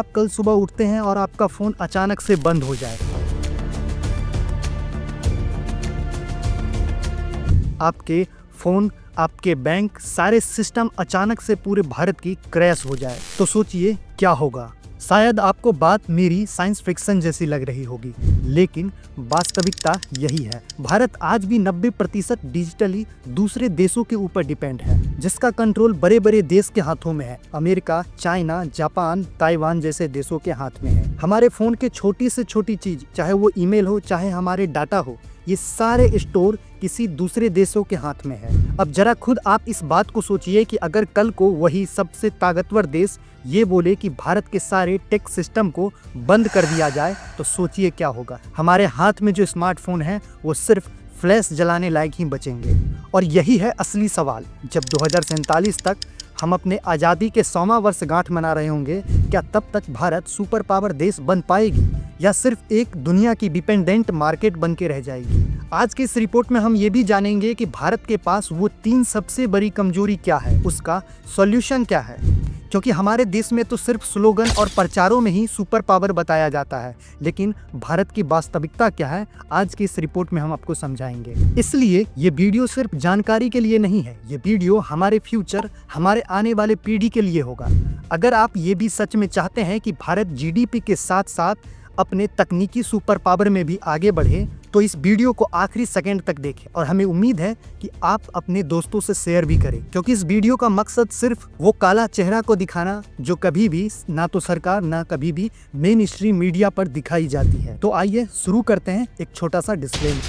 आप कल सुबह उठते हैं और आपका फ़ोन अचानक से बंद हो जाए। आपके फ़ोन, आपके बैंक, सारे सिस्टम अचानक से पूरे भारत की क्रैश हो जाए, तो सोचिए क्या होगा। शायद आपको बात मेरी साइंस फिक्शन जैसी लग रही होगी, लेकिन वास्तविकता यही है। भारत आज भी 90% डिजिटली दूसरे देशों के ऊपर डिपेंड है, जिसका कंट्रोल बड़े बड़े देश के हाथों में है। अमेरिका, चाइना, जापान, ताइवान जैसे देशों के हाथ में है। हमारे फ़ोन के छोटी से छोटी चीज़, चाहे वो ईमेल हो, चाहे हमारे डाटा हो, ये सारे स्टोर किसी दूसरे देशों के हाथ में है। अब जरा खुद आप इस बात को सोचिए कि अगर कल को वही सबसे ताकतवर देश ये बोले कि भारत के सारे टेक सिस्टम को बंद कर दिया जाए, तो सोचिए क्या होगा। हमारे हाथ में जो स्मार्टफोन है वो सिर्फ फ्लैश जलाने लायक ही बचेंगे। और यही है असली सवाल। जब 2047 तक हम अपने आज़ादी के 100वां वर्षगांठ मना रहे होंगे, क्या तब तक भारत सुपर पावर देश बन पाएगी या सिर्फ एक दुनिया की डिपेंडेंट मार्केट बन के रह जाएगी? आज की इस रिपोर्ट में हम ये भी जानेंगे कि भारत के पास वो 3 सबसे बड़ी कमजोरी क्या है, उसका सॉल्यूशन क्या है। क्योंकि हमारे देश में तो सिर्फ स्लोगन और प्रचारों में ही सुपर पावर बताया जाता है, लेकिन भारत की वास्तविकता क्या है, आज की इस रिपोर्ट में हम आपको समझाएंगे। इसलिए ये वीडियो सिर्फ जानकारी के लिए नहीं है, ये वीडियो हमारे फ्यूचर, हमारे आने वाले पीढ़ी के लिए होगा। अगर आप ये भी सच में चाहते हैं कि भारत जीडीपी के साथ साथ अपने तकनीकी सुपर पावर में भी आगे बढ़े, तो इस वीडियो को आखिरी सेकंड तक देखें। और हमें उम्मीद है कि आप अपने दोस्तों से शेयर भी करें, क्योंकि इस वीडियो का मकसद सिर्फ वो काला चेहरा को दिखाना जो कभी भी ना तो सरकार ना कभी भी मेन स्ट्रीम मीडिया पर दिखाई जाती है। तो आइए शुरू करते हैं एक छोटा सा डिस्क्लेमर।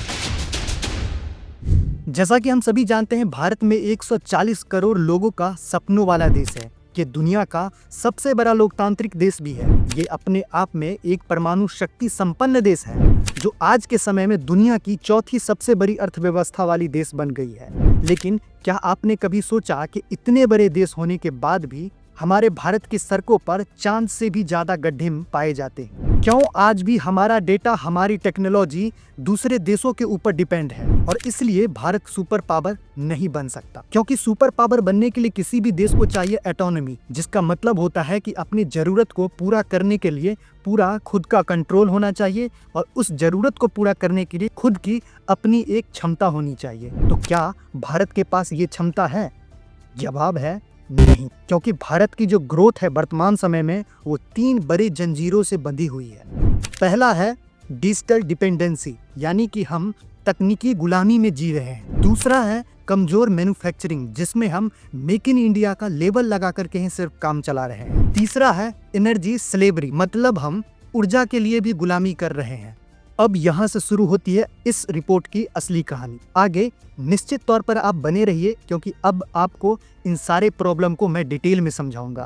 जैसा कि हम सभी जानते हैं, भारत में 140 करोड़ लोगों का सपनों वाला देश है। ये दुनिया का सबसे बड़ा लोकतांत्रिक देश भी है। ये अपने आप में एक परमाणु शक्ति संपन्न देश है, जो आज के समय में दुनिया की 4थी सबसे बड़ी अर्थव्यवस्था वाली देश बन गई है। लेकिन क्या आपने कभी सोचा कि इतने बड़े देश होने के बाद भी हमारे भारत की सड़कों पर चांद से भी ज्यादा गड्ढे पाए जाते हैं? क्यों आज भी हमारा डेटा, हमारी टेक्नोलॉजी दूसरे देशों के ऊपर डिपेंड है और इसलिए भारत सुपर पावर नहीं बन सकता? क्योंकि सुपर पावर बनने के लिए किसी भी देश को चाहिए ऑटोनॉमी, जिसका मतलब होता है कि अपनी जरूरत को पूरा करने के लिए पूरा खुद का कंट्रोल होना चाहिए और उस जरूरत को पूरा करने के लिए खुद की अपनी एक क्षमता होनी चाहिए। तो क्या भारत के पास ये क्षमता है? जवाब है नहीं, क्योंकि भारत की जो ग्रोथ है वर्तमान समय में वो 3 बड़े जंजीरों से बंधी हुई है। पहला है डिजिटल डिपेंडेंसी, यानी कि हम तकनीकी गुलामी में जी रहे हैं। दूसरा है कमजोर मैन्युफैक्चरिंग, जिसमें हम मेक इन इंडिया का लेबल लगा करके ही सिर्फ काम चला रहे हैं। तीसरा है एनर्जी स्लेवरी, मतलब हम ऊर्जा के लिए भी गुलामी कर रहे हैं। अब यहाँ से शुरू होती है इस रिपोर्ट की असली कहानी। आगे निश्चित तौर पर आप बने रहिए, क्योंकि अब आपको इन सारे प्रॉब्लम को मैं डिटेल में समझाऊंगा।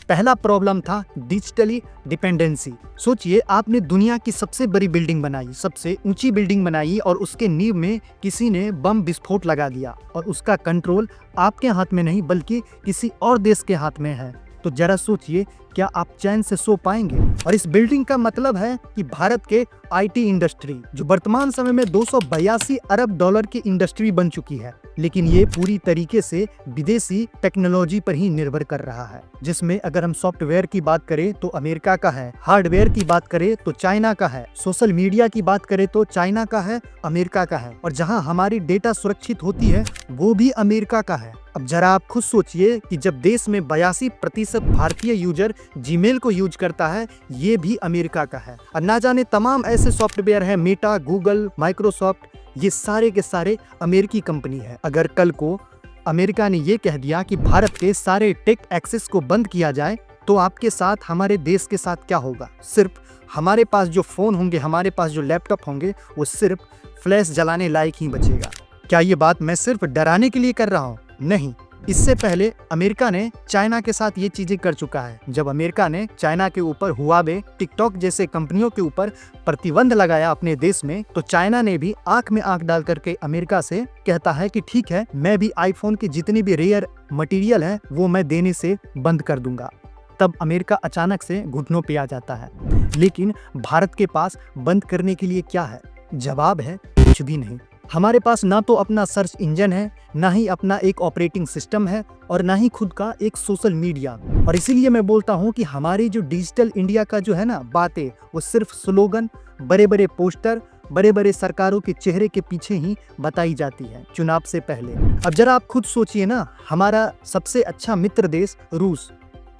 पहला प्रॉब्लम था डिजिटली डिपेंडेंसी। सोचिए, आपने दुनिया की सबसे बड़ी बिल्डिंग बनाई, सबसे ऊंची बिल्डिंग बनाई और उसके नींव में किसी ने बम विस्फोट लगा दिया और उसका कंट्रोल आपके हाथ में नहीं बल्कि किसी और देश के हाथ में है। तो जरा सोचिए, क्या आप चैन से सो पाएंगे? और इस बिल्डिंग का मतलब है कि भारत के आईटी इंडस्ट्री, जो वर्तमान समय में 282 अरब डॉलर की इंडस्ट्री बन चुकी है, लेकिन ये पूरी तरीके से विदेशी टेक्नोलॉजी पर ही निर्भर कर रहा है। जिसमें अगर हम सॉफ्टवेयर की बात करें तो अमेरिका का है, हार्डवेयर की बात करें तो चाइना का है, सोशल मीडिया की बात करें तो चाइना का है, अमेरिका का है, और जहां हमारी डेटा सुरक्षित होती है वो भी अमेरिका का है। अब जरा आप खुद सोचिए कि जब देश में 82% भारतीय यूजर जीमेल को यूज करता है, ये भी अमेरिका का है। और ना जाने तमाम ऐसे सॉफ्टवेयर हैं, मेटा, गूगल, माइक्रोसॉफ्ट, ये सारे के सारे अमेरिकी कंपनी है। अगर कल को अमेरिका ने ये कह दिया कि भारत के सारे टेक एक्सेस को बंद किया जाए, तो आपके साथ, हमारे देश के साथ क्या होगा? सिर्फ हमारे पास जो फोन होंगे, हमारे पास जो लैपटॉप होंगे, वो सिर्फ फ्लैश जलाने लायक ही बचेगा। क्या ये बात मैं सिर्फ डराने के लिए कर रहा हूँ? नहीं, इससे पहले अमेरिका ने चाइना के साथ ये चीजें कर चुका है। जब अमेरिका ने चाइना के ऊपर हुआवे, टिकटॉक जैसे कंपनियों के ऊपर प्रतिबंध लगाया अपने देश में, तो चाइना ने भी आंख में आंख डाल करके अमेरिका से कहता है कि ठीक है, मैं भी आईफोन की जितनी भी रेयर मटेरियल है वो मैं देने से बंद कर दूंगा। तब अमेरिका अचानक से घुटनों पे आ जाता है। लेकिन भारत के पास बंद करने के लिए क्या है? जवाब है कुछ भी नहीं। हमारे पास ना तो अपना सर्च इंजन है, ना ही अपना एक ऑपरेटिंग सिस्टम है और ना ही खुद का एक सोशल मीडिया। और इसीलिए मैं बोलता हूँ कि हमारी जो डिजिटल इंडिया का जो है ना बातें, वो सिर्फ स्लोगन, बड़े बड़े पोस्टर, बड़े बड़े सरकारों के चेहरे के पीछे ही बताई जाती है चुनाव से पहले। अब जरा आप खुद सोचिए ना, हमारा सबसे अच्छा मित्र देश रूस,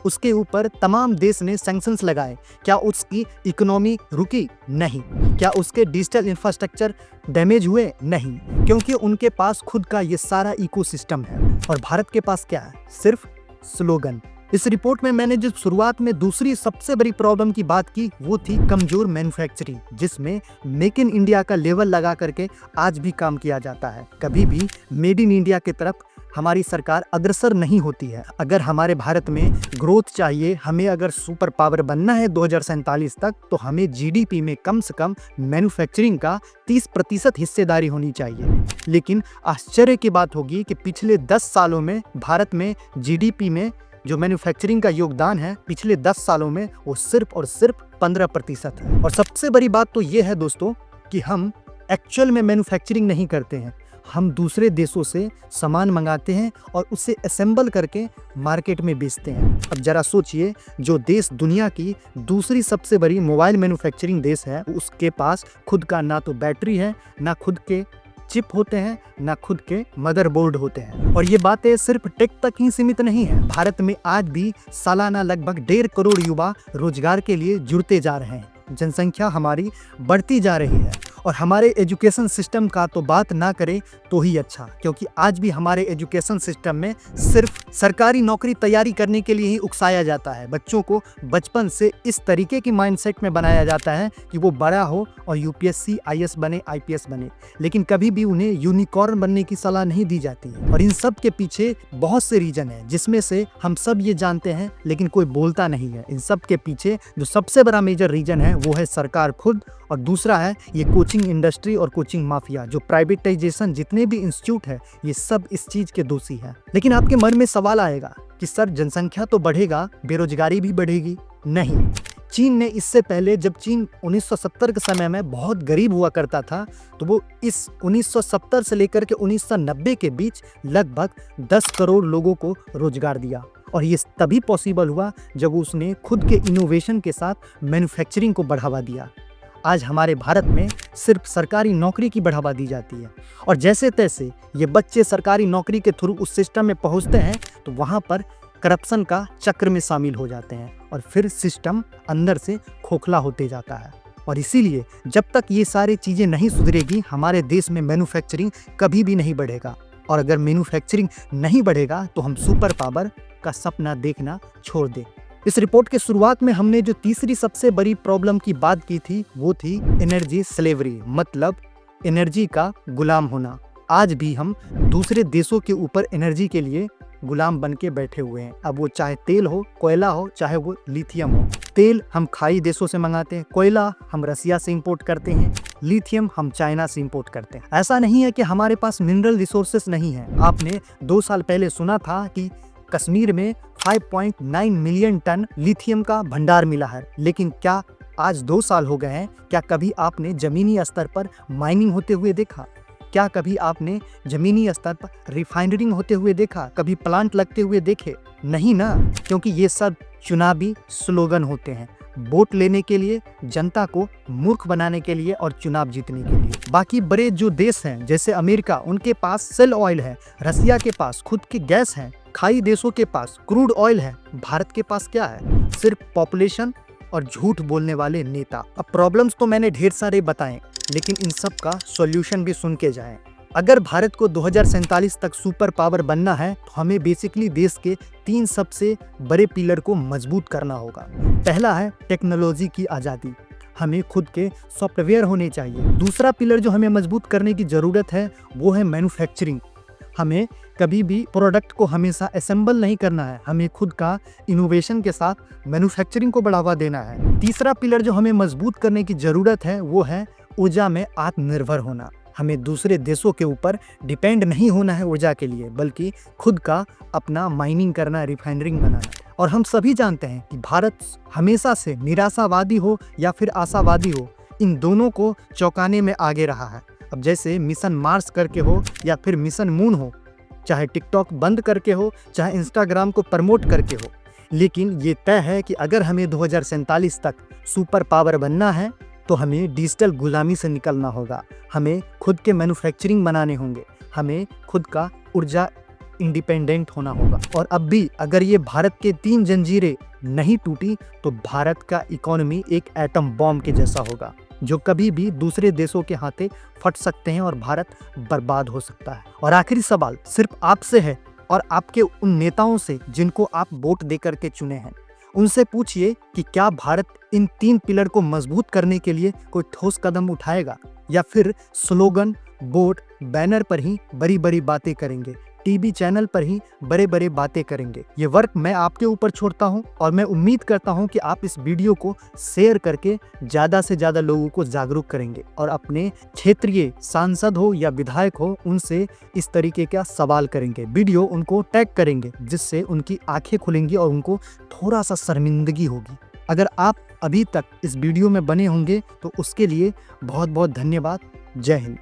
उसके ऊपर तमाम देश ने सैंक्शंस लगाए, क्या उसकी इकोनॉमी रुकी? नहीं। क्या उसके डिजिटल इंफ्रास्ट्रक्चर डैमेज हुए? नहीं, क्योंकि उनके पास खुद का ये सारा इकोसिस्टम है। और भारत के पास क्या है? सिर्फ स्लोगन। इस रिपोर्ट में मैंने जो शुरुआत में दूसरी सबसे बड़ी प्रॉब्लम की बात की, वो थी कमजोर मैन्युफैक्चरिंग, जिसमें मेक इन इंडिया का लेवल लगा करके आज भी काम किया जाता है। कभी भी मेड इन इंडिया की तरफ हमारी सरकार अग्रसर नहीं होती है। अगर हमारे भारत में ग्रोथ चाहिए, हमें अगर सुपर पावर बनना है 2047 तक, तो हमें जीडीपी में कम से कम मैन्युफैक्चरिंग का 30% हिस्सेदारी होनी चाहिए। लेकिन आश्चर्य की बात होगी कि पिछले 10 सालों में भारत में जीडीपी में जो मैन्युफैक्चरिंग का योगदान है पिछले 10 सालों में, वो सिर्फ और सिर्फ 15% है। और सबसे बड़ी बात तो ये है दोस्तों कि हम एक्चुअल में मैन्युफैक्चरिंग नहीं करते हैं। हम दूसरे देशों से सामान मंगाते हैं और उसे असेंबल करके मार्केट में बेचते हैं। अब जरा सोचिए, जो देश दुनिया की दूसरी सबसे बड़ी मोबाइल मैन्युफैक्चरिंग देश है, उसके पास खुद का ना तो बैटरी है, ना खुद के चिप होते हैं, ना खुद के मदरबोर्ड होते हैं। और ये बातें सिर्फ टेक तक ही सीमित नहीं है। भारत में आज भी सालाना लगभग 1.5 करोड़ युवा रोजगार के लिए जुड़ते जा रहे हैं। जनसंख्या हमारी बढ़ती जा रही है और हमारे एजुकेशन सिस्टम का तो बात ना करें तो ही अच्छा, क्योंकि आज भी हमारे एजुकेशन सिस्टम में सिर्फ सरकारी नौकरी तैयारी करने के लिए ही उकसाया जाता है। बच्चों को बचपन से इस तरीके की माइंडसेट में बनाया जाता है कि वो बड़ा हो और यूपीएससी, आईएएस बने, आईपीएस बने, लेकिन कभी भी उन्हें यूनिकॉर्न बनने की सलाह नहीं दी जाती है। और इन सब के पीछे बहुत से रीजन है, जिसमें से हम सब ये जानते हैं लेकिन कोई बोलता नहीं है। इन सब के पीछे जो सबसे बड़ा मेजर रीजन है वो है सरकार खुद, और दूसरा है ये कोचिंग इंडस्ट्री और कोचिंग माफिया। जो प्राइवेटाइजेशन जितने भी इंस्टीट्यूट है, ये सब इस चीज के दोषी है। लेकिन आपके मन में सवाल आएगा कि सर, जनसंख्या तो बढ़ेगा, बेरोजगारी भी बढ़ेगी? नहीं। चीन ने इससे पहले, जब चीन 1970 के समय में बहुत गरीब हुआ करता था, तो वो इस 1970 से लेकर के 1990 के बीच लगभग 10 करोड़ लोगों को रोजगार दिया। और ये तभी पॉसिबल हुआ जब उसने खुद के इनोवेशन के साथ मैन्युफैक्चरिंग को बढ़ावा दिया। आज हमारे भारत में सिर्फ सरकारी नौकरी की बढ़ावा दी जाती है, और जैसे तैसे ये बच्चे सरकारी नौकरी के थ्रू उस सिस्टम में पहुंचते हैं तो वहां पर करप्शन का चक्र में शामिल हो जाते हैं, और फिर सिस्टम अंदर से खोखला होते जाता है। और इसीलिए जब तक ये सारी चीज़ें नहीं सुधरेगी, हमारे देश में मैन्युफैक्चरिंग कभी भी नहीं बढ़ेगा। और अगर मैन्युफैक्चरिंग नहीं बढ़ेगा तो हम सुपर पावर का सपना देखना छोड़ दें। इस रिपोर्ट के शुरुआत में हमने जो तीसरी सबसे बड़ी प्रॉब्लम की बात की थी, वो थी एनर्जी स्लेवरी, मतलब एनर्जी का गुलाम होना। आज भी हम दूसरे देशों के ऊपर एनर्जी के लिए गुलाम बन के बैठे हुए हैं। अब वो चाहे तेल हो, कोयला हो, चाहे वो लिथियम हो। तेल हम खाई देशों से मंगाते हैं, कोयला हम रसिया से इंपोर्ट करते हैं, लिथियम हम चाइना से इंपोर्ट करते हैं। ऐसा नहीं है कि हमारे पास मिनरल रिसोर्सेस नहीं है। आपने 2 साल पहले सुना था कि कश्मीर में 5.9 मिलियन टन लिथियम का भंडार मिला है, लेकिन क्या आज 2 साल हो गए हैं, क्या कभी आपने जमीनी स्तर पर माइनिंग होते हुए देखा? क्या कभी आपने जमीनी स्तर पर रिफाइनरिंग होते हुए देखा? कभी प्लांट लगते हुए देखे? नहीं ना, क्योंकि ये सब चुनावी स्लोगन होते हैं, वोट लेने के लिए, जनता को मूर्ख बनाने के लिए और चुनाव जीतने के लिए। बाकी बड़े जो देश हैं जैसे अमेरिका, उनके पास सेल ऑयल है, रसिया के पास खुद के गैस है, खाई देशों के पास क्रूड ऑयल है। भारत के पास क्या है? सिर्फ पॉपुलेशन और झूठ बोलने वाले नेता। अब प्रॉब्लम्स तो मैंने ढेर सारे बताए, लेकिन इन सब का सॉल्यूशन भी सुन के जाएं। अगर भारत को 2047 तक सुपर पावर बनना है तो हमें बेसिकली देश के 3 सबसे बड़े पिलर को मजबूत करना होगा। पहला है टेक्नोलॉजी की आज़ादी, हमें खुद के सॉफ्टवेयर होने चाहिए। दूसरा पिलर जो हमें मजबूत करने की ज़रूरत है वो है मैन्युफैक्चरिंग। हमें कभी भी प्रोडक्ट को हमेशा असेंबल नहीं करना है, हमें खुद का इनोवेशन के साथ मैन्युफैक्चरिंग को बढ़ावा देना है। तीसरा पिलर जो हमें मजबूत करने की ज़रूरत है वो है ऊर्जा में आत्मनिर्भर होना। हमें दूसरे देशों के ऊपर डिपेंड नहीं होना है ऊर्जा के लिए, बल्कि खुद का अपना माइनिंग करना, रिफाइनरिंग बनाना। और हम सभी जानते हैं कि भारत हमेशा से निराशावादी हो या फिर आशावादी हो, इन दोनों को चौंकाने में आगे रहा है। अब जैसे मिशन मार्स करके हो या फिर मिशन मून हो, चाहे टिकटॉक बंद करके हो, चाहे इंस्टाग्राम को प्रमोट करके हो, लेकिन ये तय है कि अगर हमें 2047 तक सुपर पावर बनना है तो हमें डिजिटल गुलामी से निकलना होगा। हमें खुद के मैन्युफैक्चरिंग बनाने होंगे, हमें खुद का ऊर्जा इंडिपेंडेंट होना होगा। और अब भी अगर ये भारत के 3 जंजीरें नहीं टूटी तो भारत का इकोनॉमी एक एटम बॉम्ब के जैसा होगा, जो कभी भी दूसरे देशों के हाथे फट सकते हैं और भारत बर्बाद हो सकता है। और आखिरी सवाल सिर्फ आपसे है और आपके उन नेताओं से जिनको आप वोट दे करके चुने हैं। उनसे पूछिए कि क्या भारत इन 3 पिलर को मजबूत करने के लिए कोई ठोस कदम उठाएगा या फिर स्लोगन, बोर्ड, बैनर पर ही बड़ी बड़ी बातें करेंगे, टीवी चैनल पर ही बड़े बड़े बातें करेंगे। ये वर्क मैं आपके ऊपर छोड़ता हूँ और मैं उम्मीद करता हूँ कि आप इस वीडियो को शेयर करके ज़्यादा से ज़्यादा लोगों को जागरूक करेंगे और अपने क्षेत्रीय सांसद हो या विधायक हो उनसे इस तरीके का सवाल करेंगे, वीडियो उनको टैग करेंगे, जिससे उनकी आंखें खुलेंगी और उनको थोड़ा सा शर्मिंदगी होगी। अगर आप अभी तक इस वीडियो में बने होंगे तो उसके लिए बहुत बहुत धन्यवाद। जय हिंद।